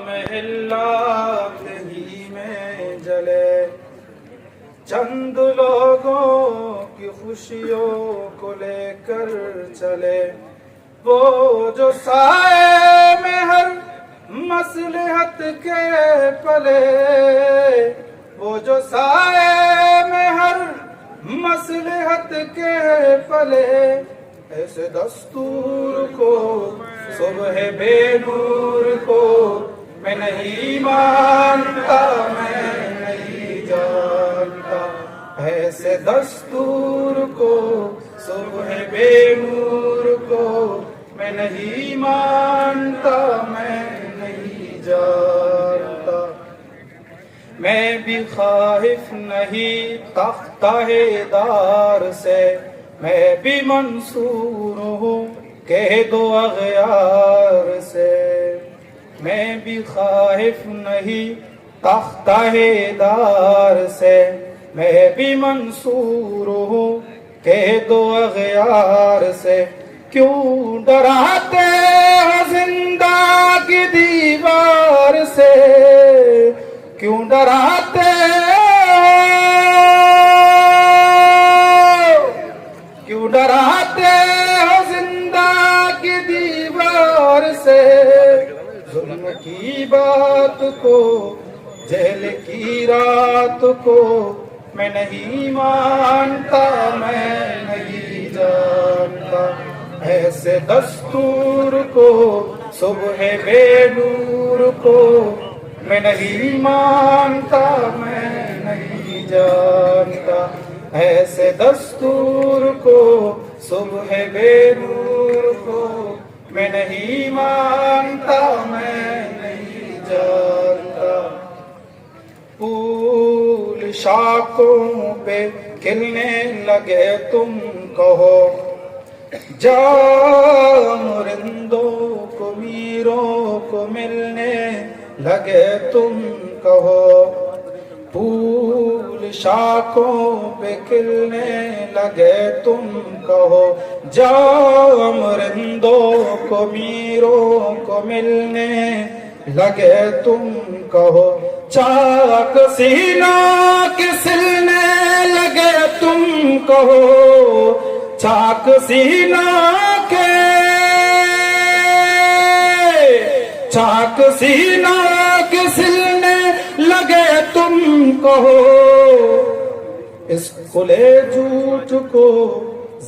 محلات ہی میں جلے، چند لوگوں کی خوشیوں کو لے کر چلے، وہ جو سائے میں ہر مصلحت کے پلے، وہ جو سائے میں ہر مصلحت کے پلے، ایسے دستور کو صبح بے نور کو میں نہیں مانتا، میں نہیں جانتا، ایسے دستور کو صبح بے نور کو میں نہیں مانتا، میں نہیں جانتا۔ میں بھی خائف نہیں تختہ دار سے، میں بھی منصور ہوں کہہ دو اغیار سے، میں بھی خائف نہیں تختہ دار سے، میں بھی منصور ہوں کہہ دو اغیار سے، کیوں ڈراتے ہو زندہ کی دیوار سے، کیوں ڈراتے کیوں ڈراتے ہو زندہ کی دیوار سے، ظلم کی بات کو جیل کی رات کو میں نہیں مانتا، میں نہیں جانتا، ایسے دستور کو صبح بے نور کو میں نہیں مانتا، میں نہیں جانتا، ایسے دستور کو صبح بے نور کو میں نہیں مانتا، میں نہیں جانتا۔ پھول شاخوں پہ کھلنے لگے تم کہو، جام رندوں کو میروں کو ملنے لگے تم کہو، پھول شاخوں پہ کھلنے لگے تم کہو، جام رندوں کو میروں کو ملنے لگے تم کہو، چاک سینہ کے سلنے لگے تم کہو، چاک سینہ کے چاک سینہ کے سلنے لگے تم کہو، اس کھلے جھوٹ کو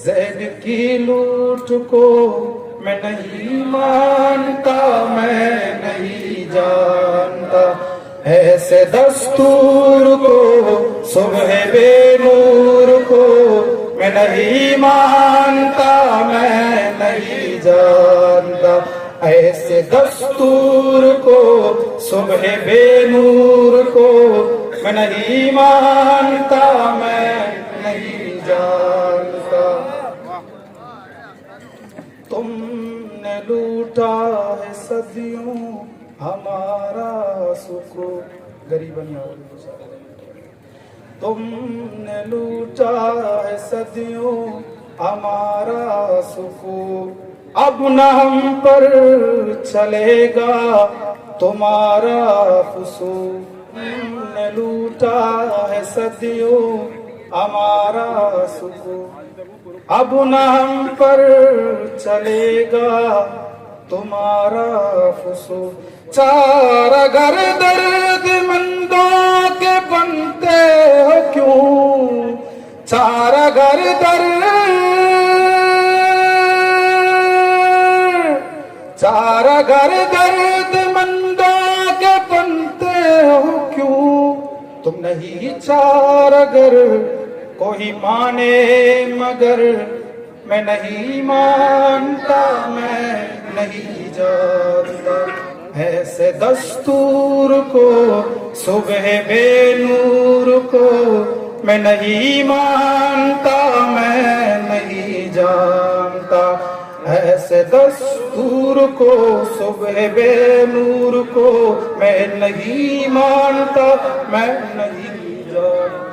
زید کی لوٹ کو میں نہیں مانتا، میں نہیں جانتا، ایسے دستور کو صبح بے نور کو میں نہیں مانتا، میں نہیں جانتا، ایسے دستور کو صبح بے نور کو میں نہیں مانتا، میں نہیں جانتا۔ تم نے لوٹا ہے صدیوں ہمارا سکون، غریباً تم نے لوٹا ہے صدیوں ہمارا سکون، اب نہ ہم پر چلے گا تمہارا فسوق، تم نے لوٹا ہے صدیوں ہمارا سکون، اب نہ ہم پر چلے گا تمہارا فسوق، چارہ گر درد مندوں کے بنتے ہو کیوں، چارہ گر چارہ گر درد مندوں کے بنتے ہو کیوں، تم نہیں چارہ گر کوئی مانے مگر میں نہیں مانتا، میں نہیں جانتا، ایسے دستور کو صبح بے نور کو میں نہیں مانتا، میں نہیں جانتا، ایسے دستور کو صبح بے نور کو میں نہیں مانتا، میں نہیں جانتا۔